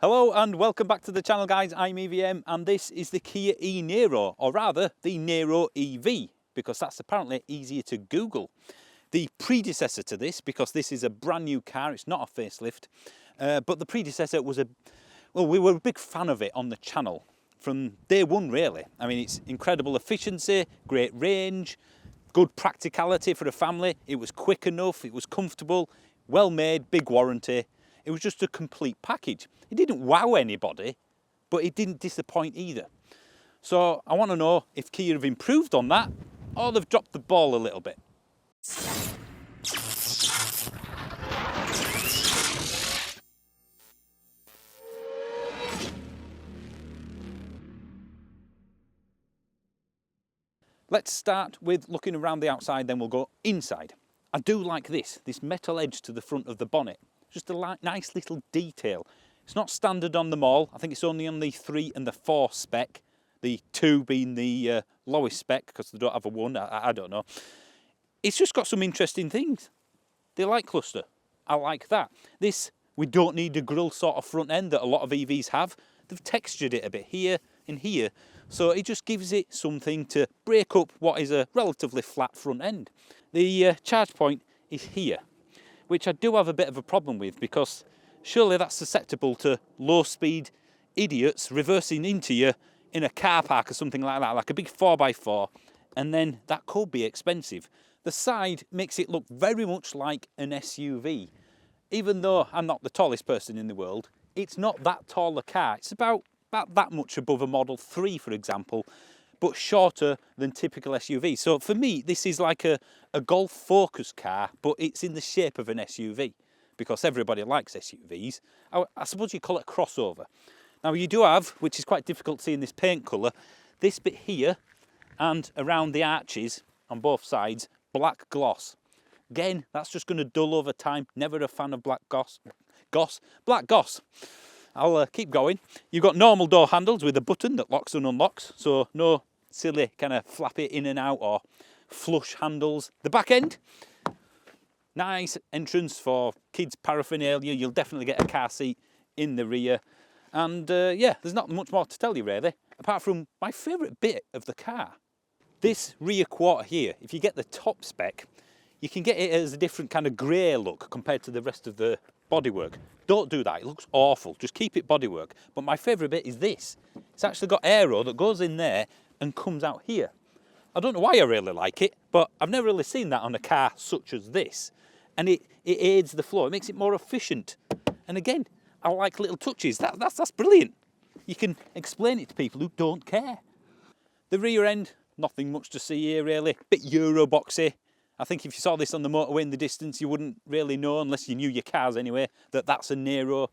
Hello and welcome back to the channel, guys. I'm EVM and this is the Kia eNiro, or rather the Niro EV, because that's apparently easier to Google. The predecessor to this, because this is a brand new car, it's not a facelift, but the predecessor was we were a big fan of it on the channel from day one, really. I mean, it's incredible efficiency, great range, good practicality for a family. It was quick enough, it was comfortable, well made, big warranty. It was just a complete package. It didn't wow anybody, but it didn't disappoint either. So I want to know if Kia have improved on that, or they've dropped the ball a little bit. Let's start with looking around the outside, then we'll go inside. I do like this metal edge to the front of the bonnet. Just a nice little detail. It's not standard on them all. I think it's only on the 3 and the 4 spec. The 2 being the lowest spec because they don't have a 1. I don't know. It's just got some interesting things. The light cluster. I like that. This, we don't need a grille sort of front end that a lot of EVs have. They've textured it a bit here and here. So it just gives it something to break up what is a relatively flat front end. The charge point is here, which I do have a bit of a problem with, because surely that's susceptible to low speed idiots reversing into you in a car park or something like that, like a big 4x4, and then that could be expensive. The side makes it look very much like an SUV. Even though I'm not the tallest person in the world, it's not that tall a car. It's about that much above a Model 3, for example, but shorter than typical SUV. So for me, this is like a Golf Focus car, but it's in the shape of an SUV, because everybody likes SUVs. I suppose you call it a crossover. Now you do have, which is quite difficult to see in this paint colour, this bit here and around the arches on both sides, black gloss. Again, that's just going to dull over time. Never a fan of black gloss. Black gloss. I'll keep going. You've got normal door handles with a button that locks and unlocks, so no silly kind of flap it in and out or flush handles. The back end, nice entrance for kids' paraphernalia. You'll definitely get a car seat in the rear. And yeah, there's not much more to tell you really, apart from my favourite bit of the car. This rear quarter here, if you get the top spec, you can get it as a different kind of grey look compared to the rest of the bodywork. Don't do that, it looks awful. Just keep it bodywork. But my favourite bit is this. It's actually got aero that goes in there and comes out here. I don't know why I really like it, but I've never really seen that on a car such as this. And it aids the flow, it makes it more efficient. And again, I like little touches. That's brilliant. You can explain it to people who don't care. The rear end, nothing much to see here really. Bit Euroboxy. I think if you saw this on the motorway in the distance, you wouldn't really know, unless you knew your cars anyway, that that's a Niro.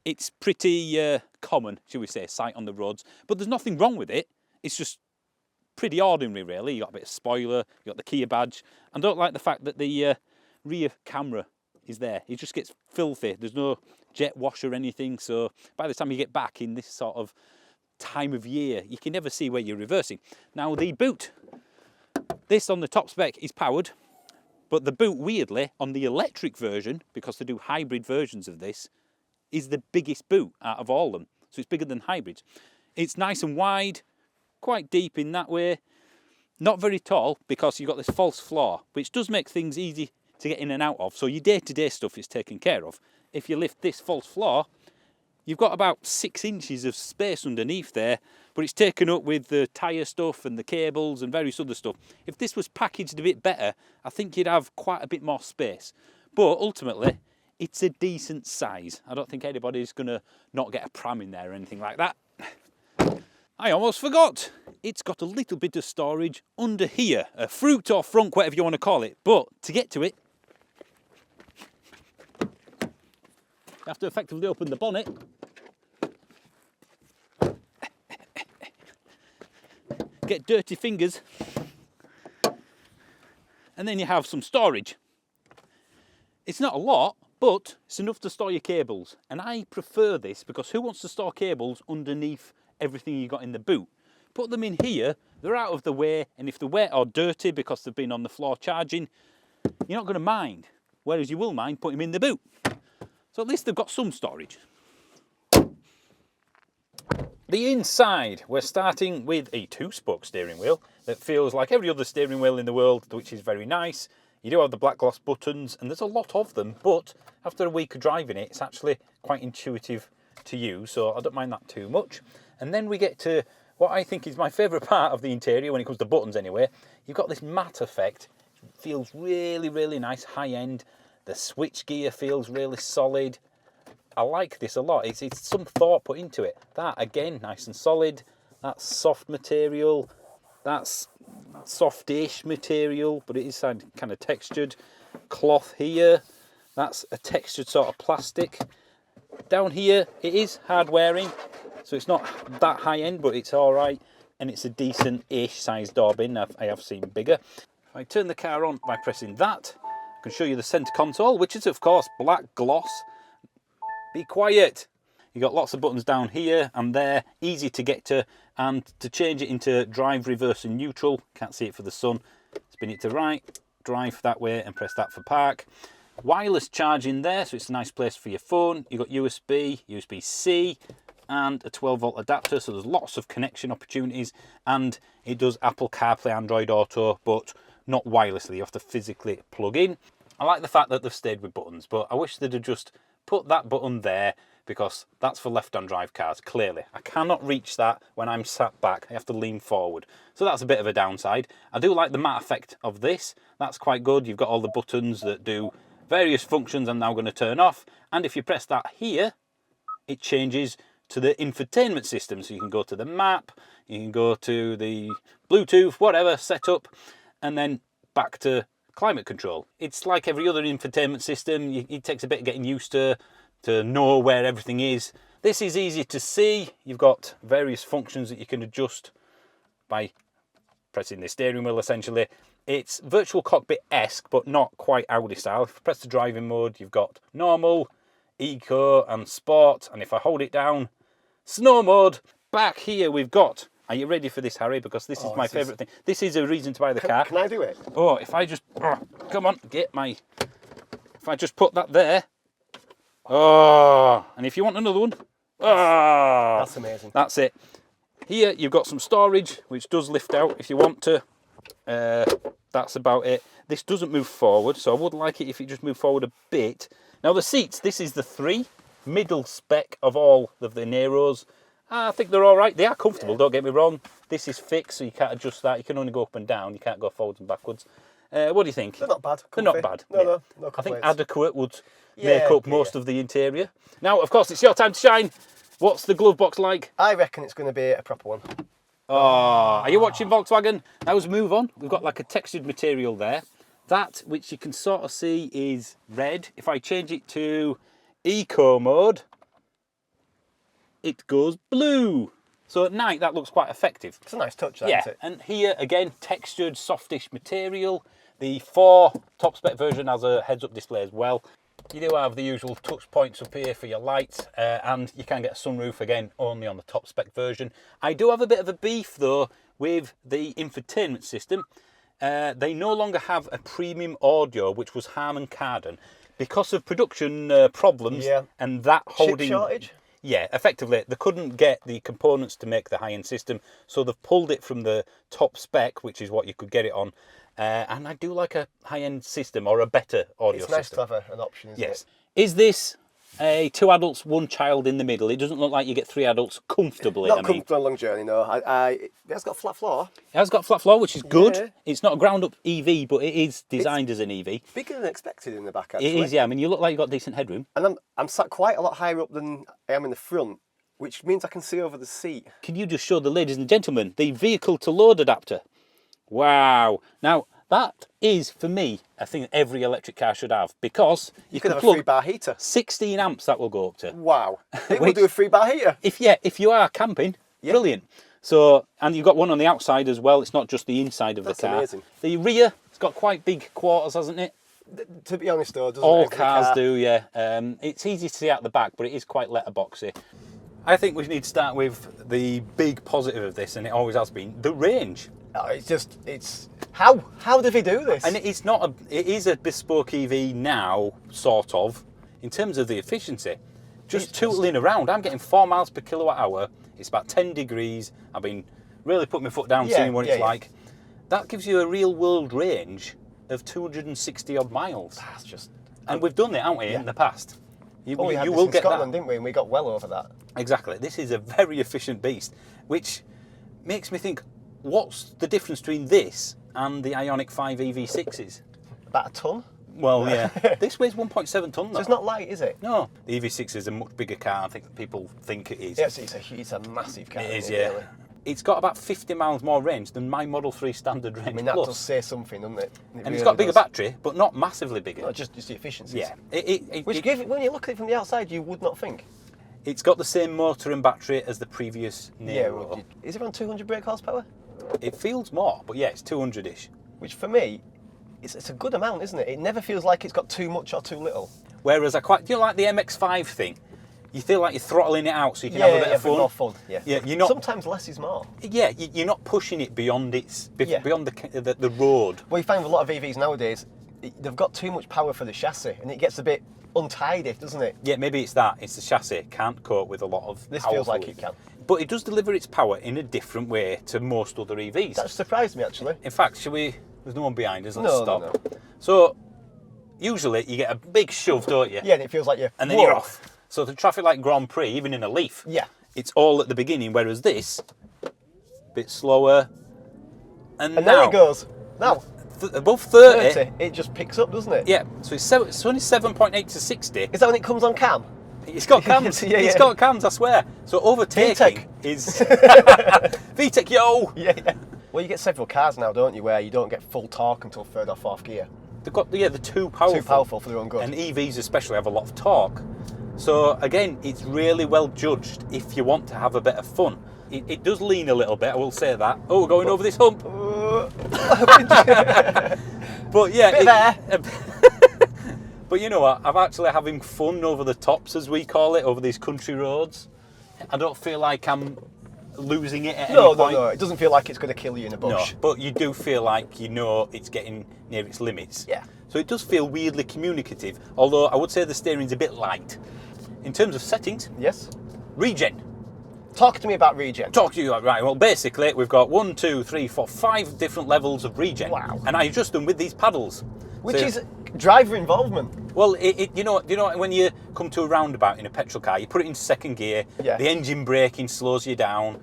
It's pretty common, shall we say, sight on the roads. But there's nothing wrong with it. It's just pretty ordinary, really. You got a bit of spoiler, you got the Kia badge. I don't like the fact that the rear camera is there. It just gets filthy. There's no jet wash or anything. So by the time you get back in this sort of time of year, you can never see where you're reversing. Now the boot, this on the top spec is powered. But the boot, weirdly, on the electric version, because they do hybrid versions of this, is the biggest boot out of all of them. So it's bigger than hybrids. It's nice and wide, quite deep in that way. Not very tall, because you've got this false floor, which does make things easy to get in and out of. So your day-to-day stuff is taken care of. If you lift this false floor, you've got about 6 inches of space underneath there, but it's taken up with the tyre stuff and the cables and various other stuff. If this was packaged a bit better, I think you'd have quite a bit more space. But ultimately, it's a decent size. I don't think anybody's going to not get a pram in there or anything like that. I almost forgot. It's got a little bit of storage under here, a fruit or frunk, whatever you want to call it. But to get to it, you have to effectively open the bonnet. Get dirty fingers, and then you have some storage. It's not a lot, but it's enough to store your cables, and I prefer this because who wants to store cables underneath everything you got in the boot? Put them in here, they're out of the way, and if they're wet or dirty because they've been on the floor charging, you're not going to mind, whereas you will mind putting them in the boot. So at least they've got some storage. The inside, we're starting with a 2-spoke steering wheel that feels like every other steering wheel in the world, which is very nice. You do have the black gloss buttons, and there's a lot of them, but after a week of driving it, it's actually quite intuitive to use, so I don't mind that too much. And then we get to what I think is my favourite part of the interior when it comes to buttons anyway. You've got this matte effect. It feels really, really nice, high end. The switch gear feels really solid. I like this a lot. It's some thought put into it. That, again, nice and solid. That's soft material. That's softish material, but it is kind of textured. Cloth here. That's a textured sort of plastic. Down here, it is hard wearing, so it's not that high end, but it's all right. And it's a decent-ish sized door bin. I have seen bigger. If I turn the car on by pressing that, I can show you the centre console, which is, of course, black gloss. Be quiet. You've got lots of buttons down here and there, easy to get to, and to change it into drive, reverse and neutral, can't see it for the sun, spin it to right, drive that way and press that for park. Wireless charging there, so it's a nice place for your phone. You've got USB, USB-C and a 12-volt adapter, so there's lots of connection opportunities, and it does Apple CarPlay, Android Auto, but not wirelessly, you have to physically plug in. I like the fact that they've stayed with buttons, but I wish they'd have just put that button there, because that's for left-hand drive cars, clearly. I cannot reach that when I'm sat back, I have to lean forward. So that's a bit of a downside. I do like the matte effect of this, that's quite good. You've got all the buttons that do various functions I'm now going to turn off, and if you press that here, it changes to the infotainment system. So you can go to the map, you can go to the Bluetooth, whatever, setup, and then back to climate control. It's like every other infotainment system. It takes a bit of getting used to know where everything is. This is easy to see. You've got various functions that you can adjust by pressing the steering wheel, essentially. It's virtual cockpit-esque, but not quite Audi style. If you press the driving mode, you've got normal, eco and sport, and if I hold it down, snow mode. Back here we've got, are you ready for this, Harry? Because this is my favourite thing. This is a reason to buy the car. Can I do it? Oh, if I just, come on, get my, if I just put that there. Oh, and if you want another one, that's amazing. That's it. Here you've got some storage, which does lift out if you want to. That's about it. This doesn't move forward, so I would like it if it just moved forward a bit. Now the seats, this is the 3 middle spec of all of the Niros. I think they're all right. They are comfortable, don't get me wrong. This is fixed, so you can't adjust that. You can only go up and down. You can't go forwards and backwards. What do you think? They're not bad. They're not bad. No I think complaints. adequate would make up most of the interior. Now, of course, it's your time to shine. What's the glove box like? I reckon it's going to be a proper one. Oh, are you watching Volkswagen? Now let's move on. We've got like a textured material there. That, which you can sort of see, is red. If I change it to eco mode, it goes blue. So at night, that looks quite effective. It's a nice touch, that, yeah, isn't it? and here, again, textured, softish material. The 4 top spec version has a heads-up display as well. You do have the usual touch points up here for your lights, and you can get a sunroof, again, only on the top spec version. I do have a bit of a beef, though, with the infotainment system. They no longer have a premium audio, which was Harman Kardon, because of production problems and that holding... Chip shortage? Yeah, effectively, they couldn't get the components to make the high-end system, so they've pulled it from the top spec, which is what you could get it on. And I do like a high-end system, or a better audio system. It's nice to have an option, isn't it? Is this a 2 adults, 1 child in the middle? It doesn't look like you get 3 adults comfortably. Not comfortable on a long journey, no. It has got a flat floor. It has got a flat floor, which is good. Yeah. It's not a ground-up EV, but it is designed as an EV. Bigger than expected in the back, actually. It is, yeah. I mean, you look like you've got decent headroom. And I'm sat quite a lot higher up than I am in the front, which means I can see over the seat. Can you just show the ladies and gentlemen the vehicle-to-load adapter? Wow. Now, that is, for me, a thing that every electric car should have, because you can have plug a 3-bar heater. 16 amps that will go up to. Wow. It will do a 3-bar heater. If you are camping, brilliant. So, and you've got one on the outside as well. It's not just the inside of the car. Amazing. The rear, it's got quite big quarters, hasn't it? To be honest, though, doesn't all every cars car do, yeah. It's easy to see out the back, but it is quite letterboxy. I think we need to start with the big positive of this, and it always has been, the range. Oh, it's how did he do this? And it is a bespoke EV now, sort of, in terms of the efficiency. Just tootling around, I'm getting 4 miles per kilowatt hour It's about 10 degrees. I've been really putting my foot down, seeing what it's like. That gives you a real world range of 260 odd miles. That's just... And we've done it, haven't we, in the past? We had this in Scotland, didn't we? And we got well over that. Exactly. This is a very efficient beast, which makes me think, what's the difference between this and the Ioniq 5 EV6s? About a tonne? Well, yeah. This weighs 1.7 tonne, though. So it's not light, is it? No. The EV6 is a much bigger car, I think people think it is. Yes, it's a massive car. It is, yeah. Really. It's got about 50 miles more range than my Model 3 standard range. I mean, that does say something, doesn't it? And it's got a bigger battery, but not massively bigger. Not just the efficiency. Yeah. When you look at it from the outside, you would not think. It's got the same motor and battery as the previous Niro. Yeah, is it around 200 brake horsepower? It feels more, but yeah, it's 200-ish. Which for me, it's a good amount, isn't it? It never feels like it's got too much or too little. Whereas do you like the MX-5 thing? You feel like you're throttling it out so you can have a bit of fun. More fun. Yeah. You're not. Sometimes less is more. Yeah, you're not pushing it beyond beyond the road. Well, you find with a lot of EVs nowadays, they've got too much power for the chassis, and it gets a bit untidy, doesn't it? Yeah, maybe it's that. It's the chassis can't cope with a lot of. This feels like it can. But it does deliver its power in a different way to most other EVs. That surprised me actually. In fact, shall we? There's no one behind us. Let's stop. No. So, usually you get a big shove, don't you? Yeah, and it feels like you're. And then you're off. So the traffic light Grand Prix, even in a Leaf, it's all at the beginning, whereas this, a bit slower. And now, there it goes. Now, above 30, it just picks up, doesn't it? Yeah, so it's only 7.8 to 60. Is that when it comes on cam? It's got cams. It's got cams, I swear. So overtaking is... VTEC, yo! Yeah. Well, you get several cars now, don't you, where you don't get full torque until third or fourth gear. They've got, they're too powerful. Too powerful for their own good. And EVs especially have a lot of torque. So again, it's really well judged if you want to have a bit of fun. It does lean a little bit, I will say that. Oh, we're going over this hump. But yeah, but you know what? I'm actually having fun over the tops, as we call it, over these country roads. I don't feel like I'm losing it at any point. No, it doesn't feel like it's going to kill you in a bush. No, but you do feel like you know it's getting near its limits. Yeah. So it does feel weirdly communicative, although I would say the steering's a bit light. In terms of settings, yes. Regen. Talk to me about regen. Talk to you, right, well basically we've got 1, 2, 3, 4, 5 different levels of regen. Wow. And I adjust them with these paddles. Which is driver involvement. Well, you know when you come to a roundabout in a petrol car, you put it in second gear, the engine braking slows you down.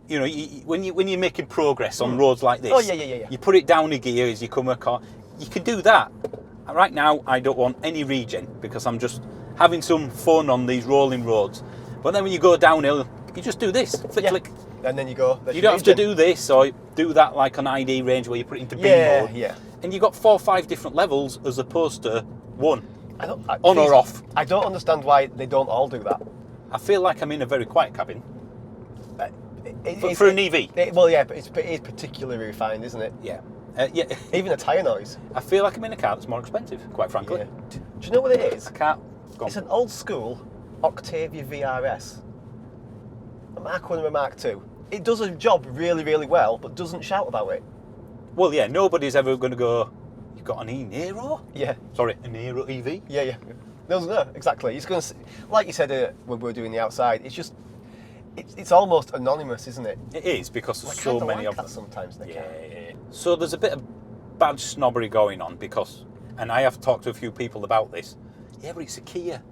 You know, when you're making progress on roads like this, you put it down a gear as you come a car. You can do that. Right now, I don't want any regen because I'm just having some fun on these rolling roads. But then when you go downhill, you just do this, flick. And then you go. You don't have to do this or do that like an ID range where you put it into B mode. Yeah. And you've got 4 or 5 different levels as opposed to one. On or off. I don't understand why they don't all do that. I feel like I'm in a very quiet cabin. For an EV. But it is particularly refined, isn't it? Yeah. Even the tyre noise. I feel like I'm in a car that's more expensive, quite frankly. Yeah. Do you know what it is? I can't. It's an old school Octavia VRS. A Mark 1 and a Mark 2. It does a job really, really well, but doesn't shout about it. Well, yeah, nobody's ever going to go, you've got an eNiro? Yeah. Sorry, a Niro EV? Yeah. No, exactly. It's going to, like you said when we were doing the outside, it's just, it's almost anonymous, isn't it? It is, because there's I so kinda many like of them. that sometimes in the car. Yeah. So there's a bit of badge snobbery going on because, and I have talked to a few people about this, yeah, but it's a Kia.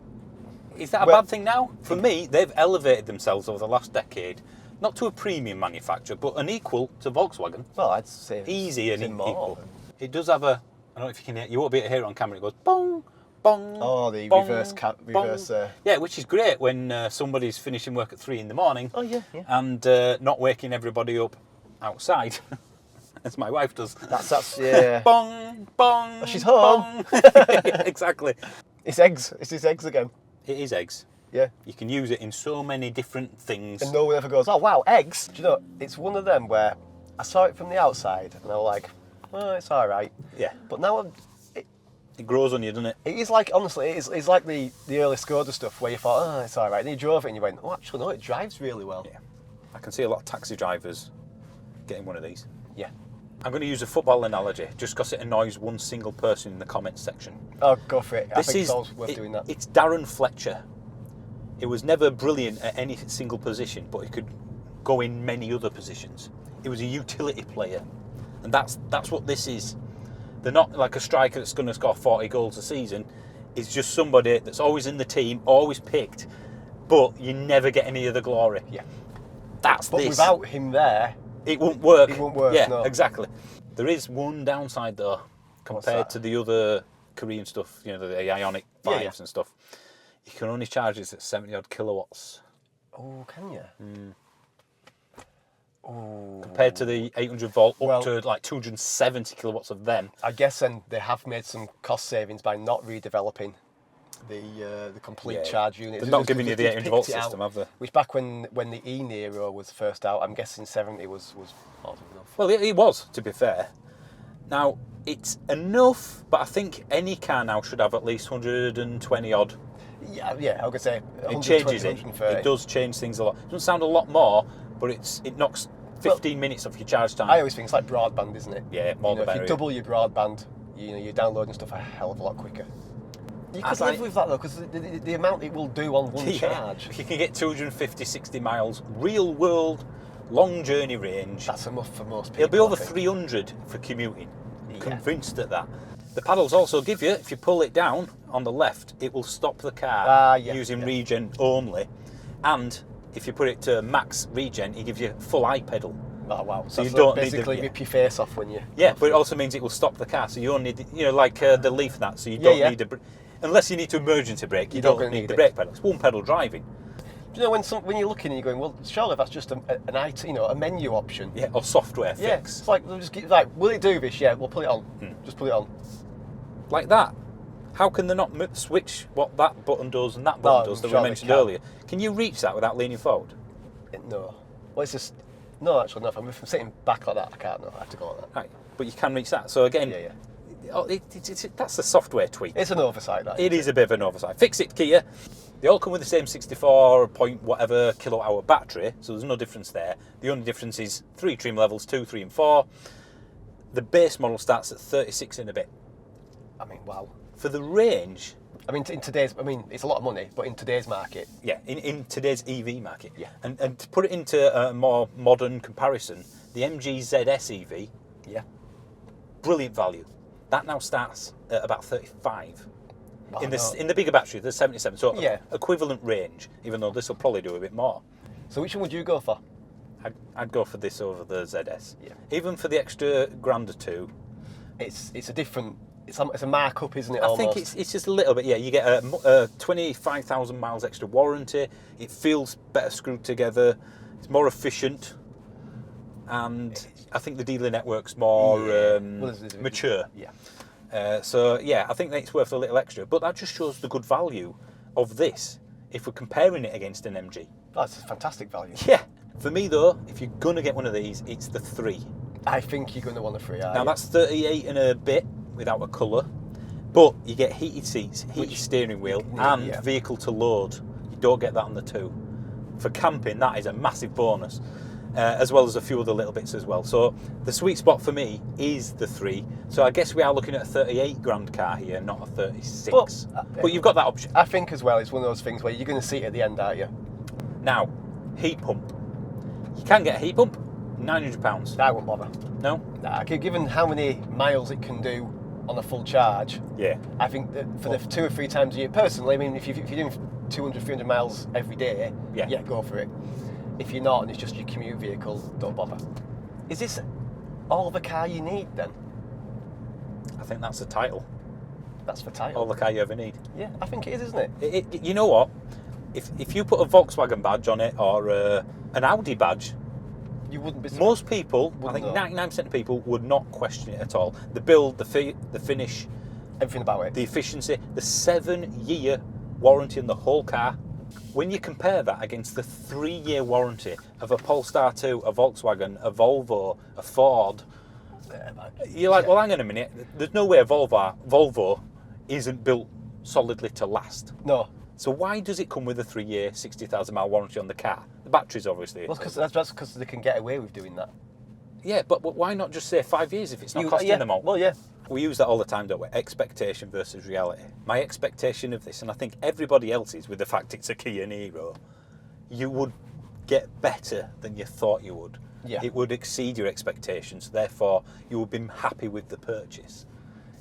Is that a bad thing now? For me, they've elevated themselves over the last decade, not to a premium manufacturer, but an equal to Volkswagen. Well, I'd say easy and more. equal. It does have a, I don't know if you can hear, you won't be able to hear it on camera, it goes bong, bong. Oh, the bong, reverse. Yeah, which is great when somebody's finishing work at 3 in the morning. Oh, yeah. And not waking everybody up outside, as my wife does. That's yeah. Bong, bong. Oh, she's home. Bong. Exactly. It's eggs. It's his eggs again. It is eggs. Yeah. You can use it in so many different things. And no one ever goes, oh wow, eggs. Do you know, it's one of them where I saw it from the outside and I was like, oh, it's all right. Yeah. But now it grows on you, doesn't it? It is like, honestly, it's like the early Skoda stuff where you thought, oh, it's all right. Then you drove it and you went, oh, actually, no, it drives really well. Yeah. I can see a lot of taxi drivers getting one of these. Yeah. I'm going to use a football analogy just because it annoys one single person in the comments section. Oh, go for it. I think it's always worth doing that. It's Darren Fletcher. It was never brilliant at any single position, but it could go in many other positions. It was a utility player, and that's what this is. They're not like a striker that's going to score 40 goals a season. It's just somebody that's always in the team, always picked, but you never get any of the glory. Yeah. That's But this. without him there, It won't work. It won't work, Yeah, no. exactly. There is one downside though, compared to the other Korean stuff, you know, the Ionic 5s and stuff. You can only charge this at 70 odd kilowatts. Oh, can you? Oh. Compared to the 800 volt up to like 270 kilowatts of them. I guess then they have made some cost savings by not redeveloping the complete charge unit. They're not giving you the 800 volt system, have they? Which back when the eNiro was first out, I'm guessing 70 was more than enough. Well, it was, to be fair. Now, it's enough, but I think any car now should have at least 120 odd. Yeah, I was going to say It changes it. It does change things a lot. It doesn't sound a lot more, but it knocks 15 minutes off your charge time. I always think it's like broadband, isn't it? Yeah, more the better. If you double your broadband, you're downloading stuff a hell of a lot quicker. You could live with that though, because the amount it will do on one charge. You can get 250, 60 miles, real world, long journey range. That's enough for most people. It'll be over 300 for commuting. I'm convinced at that. The paddles also give you, if you pull it down on the left, it will stop the car using regen only. And if you put it to max regen, it gives you full eye pedal. Oh wow! So you don't don't basically rip your face off when you. Yeah, but it also means it will stop the car. So you only need, like the Leaf and that. So you don't need unless you need to emergency brake. You don't need the brake pedal. It's one pedal driving. Do you know when you're looking and you're going, well, surely that's just an IT, a menu option. Yeah, or software fix. Yeah, it's like will it do this? Yeah, we'll put it on. Just put it on. Like that. How can they not switch what that button does and that button does that we mentioned earlier? Can you reach that without leaning forward? No. Well, it's just no. Actually, no. If I'm sitting back like that, I can't. No, I have to go like that. Right, but you can reach that. So again, that's a software tweak. It's an oversight. That it is a bit of an oversight. Fix it, Kia. They all come with the same 64 point whatever kilowatt hour battery, so there's no difference there. The only difference is 3 trim levels, 2, 3, and 4. The base model starts at 36 and a bit. I mean, wow. For the range. I mean, it's a lot of money, but in today's market. Yeah, in today's EV market. Yeah. And to put it into a more modern comparison, the MG ZS EV. Yeah. Brilliant value. That now starts at about 35. Oh, in the bigger battery, there's 77. So equivalent range, even though this will probably do a bit more. So which one would you go for? I'd go for this over the ZS. Yeah. Even for the extra grand or two. It's a different. It's a markup, isn't it? I think it's just a little bit. Yeah, you get a 25,000 miles extra warranty. It feels better screwed together. It's more efficient, and I think the dealer network's more mature. Yeah. So yeah, I think that it's worth a little extra. But that just shows the good value of this if we're comparing it against an MG. That's a fantastic value. Yeah. For me though, if you're gonna get one of these, it's the 3. I think you're going to want a 3. Now that's 38 and a bit without a colour, but you get heated seats, heated steering wheel, and vehicle to load. You don't get that on the 2. For camping, that is a massive bonus, as well as a few other little bits as well. So the sweet spot for me is the 3. So I guess we are looking at a 38 grand car here, not a 36. But you've got that option. I think as well, it's one of those things where you're going to see it at the end, aren't you? Now, heat pump. You can get a heat pump. £900. I won't bother. No? Nah, given how many miles it can do on a full charge, I think that for the 2 or 3 times a year, personally, I mean, if you're doing 200, 300 miles every day, go for it. If you're not and it's just your commute vehicle, don't bother. Is this all the car you need then? I think that's the title. That's the title. All the car you ever need. Yeah, I think it is, isn't it? You know what? If you put a Volkswagen badge on it or an Audi badge, you wouldn't be. Most people, I think 99% of people, would not question it at all. The build, the finish, everything about it, the efficiency, the 7-year warranty on the whole car. When you compare that against the 3-year warranty of a Polestar 2, a Volkswagen, a Volvo, a Ford, you're like, well, hang on a minute. There's no way a Volvo isn't built solidly to last. No. So why does it come with a 3-year, 60,000 mile warranty on the car? The batteries, obviously. Well, that's because they can get away with doing that. Yeah, but why not just say 5 years if it's not costing them all? Well, yeah. we use that all the time, don't we? Expectation versus reality. My expectation of this, and I think everybody else's, with the fact it's a Kia Niro, you would get better than you thought you would. Yeah. It would exceed your expectations, therefore you would be happy with the purchase.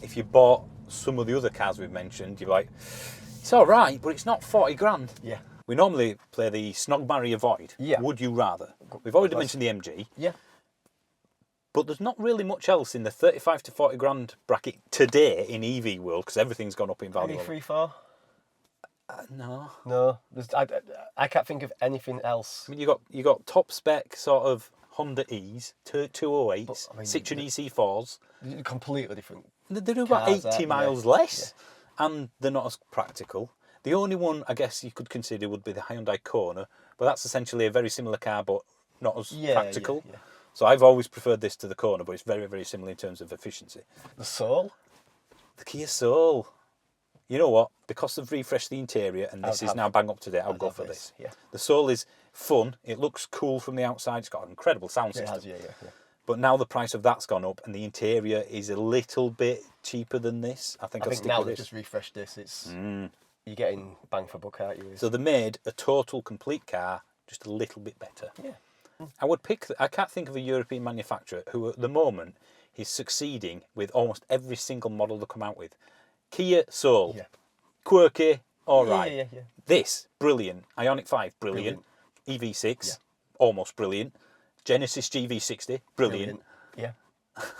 If you bought some of the other cars we've mentioned, you're like, it's all right, but it's not 40 grand. Yeah. We normally play the Snog, Marry, Avoid. Yeah. Would you rather? We've already mentioned the MG. Yeah. But there's not really much else in the 35 to 40 grand bracket today in EV world, because everything's gone up in value. Any 3.4? No. No. I can't think of anything else. I mean, you got top spec sort of Honda E's, 208s, But, I mean, Citroen EC4s. Completely different. They do about cars, 80 miles less, and they're not as practical. The only one I guess you could consider would be the Hyundai Kona, but that's essentially a very similar car, but not as practical. Yeah. So I've always preferred this to the Kona, but it's very, very similar in terms of efficiency. The Soul? The Kia Soul. You know what? Because they've refreshed the interior and this is now bang up to date, I'll go for this. Yeah. The Soul is fun. It looks cool from the outside. It's got an incredible sound system. It has, yeah. But now the price of that's gone up and the interior is a little bit cheaper than this. I think now with they've this. just refreshed this. It's you're getting bang for buck, aren't you? So they made a total complete car just a little bit better. Yeah. I can't think of a European manufacturer who at the moment is succeeding with almost every single model they come out with. Kia Soul, quirky, all right. Yeah. This, brilliant. Ioniq 5, brilliant. EV6, almost brilliant. Genesis GV60, brilliant. Yeah,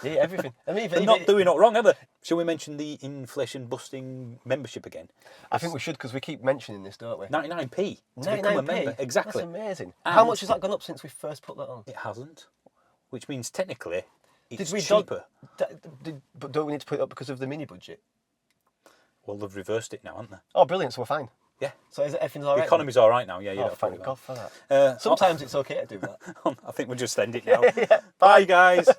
everything. I mean, They're not doing it wrong, are they? Shall we mention the inflation-busting membership again? I think we should, because we keep mentioning this, don't we? 99p to 99p? become a member. Exactly. That's amazing. And how much has that gone up since we first put that on? It hasn't, which means technically it's Did we cheaper. But don't we need to put it up because of the mini budget? Well, they've reversed it now, haven't they? Oh, brilliant! So we're fine. Yeah. So everything's all right? The economy's all right now. Yeah, you don't thank worry God about for that. it. Sometimes it's okay to do that. I think we'll just end it now. Bye, guys.